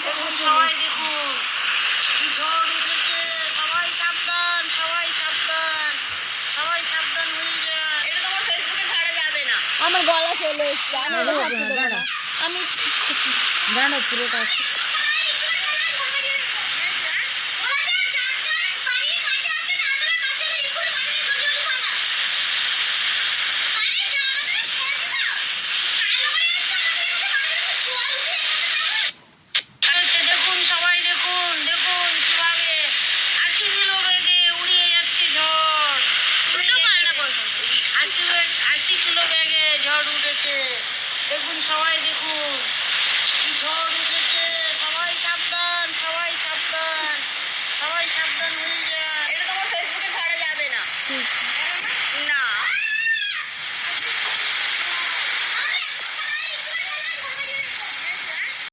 দেখুন সবাই দেখুন কি ঝড় উঠেছে। সবাই সাবধান, সবাই সাবধান, সবাই সাবধান হয়ে যায়। এটা তোমার ফেসবুকে ছাড়া যাবে না। আমার গলা চলে এসছে, আমি এটা ছাড়তে দেবো না। আমি জানো পুরোটা দেখুন সবাই দেখুন, দেখুন কিভাবে 80 কিলো বেগে উড়িয়ে যাচ্ছে ঝড়। 80 কিলো বেগে ঝড় উঠেছে। দেখুন সবাই দেখুন।